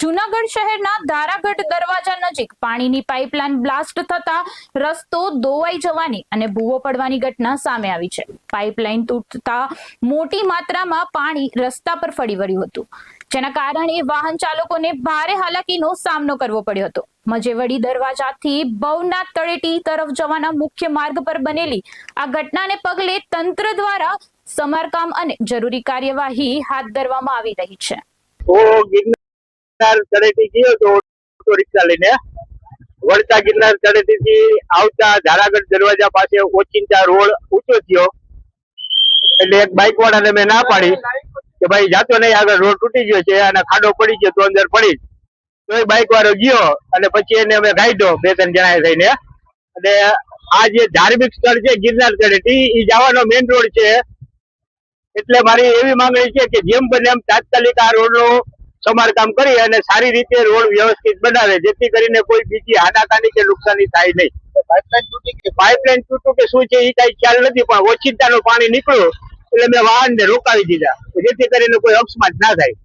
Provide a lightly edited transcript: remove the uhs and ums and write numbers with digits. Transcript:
જૂનાગઢ શહેરના ધારાગઢ દરવાજા નજીક પાણીની પાઇપલાઇન બ્લાસ્ટ થતા રસ્તો ધોવાઈ જવાની અને ભૂવો પડવાની ઘટના સામે આવી છે। પાઇપલાઇન તૂટતા મોટી માત્રામાં પાણી રસ્તા પર ફરી વળ્યું હતું, જેના કારણે વાહન ચાલકોને ભારે હાલાકીનો સામનો કરવો પડ્યો હતો। મજેવડી દરવાજાથી ભવનાથ તળેટી તરફ જવાના મુખ્ય માર્ગ પર બનેલી આ ઘટનાને પગલે તંત્ર દ્વારા સમારકામ અને જરૂરી કાર્યવાહી હાથ ધરવામાં આવી રહી છે। ગિરનાર તળેટી ગયો તો ઓટો રિક્ષા લઈને વળતા ગિરનાર તળેટી થી આવતા ધારાગઢ દરવાજા પાસે ઓચિંતા રોડ ઊંચો થયો એટલે એક બાઇક વાળાને મેં ના પાડી કે ભાઈ જાતો નહીં, આગળ રોડ તૂટી ગયો છે અને ખાડો પડી ગયો તો અંદર પડી, તો એ બાઇક વાળો ગયો અને પછી એને અમે ગાઈડો 2-3 જણાએ થઈને। અને આ જે ધાર્મિક સ્થળ છે ગિરનાર તળેટી એ જવાનો મેઇન રોડ છે, એટલે મારી એવી માંગણી છે કે જેમ બને એમ તાત્કાલિક આ રોડ નું સમારકામ કરી અને સારી રીતે રોડ વ્યવસ્થિત બનાવે, જેથી કરીને કોઈ બીજી હાનાકાની કે નુકસાની થાય નહીં। પાઇપલાઇન તૂટું કે શું છે એ કઈ ખ્યાલ નથી, પણ ઓચિંતાનું પાણી નીકળ્યું એટલે મેં વાહનને રોકાવી દીધા, જેથી કરીને કોઈ અકસ્માત ના થાય।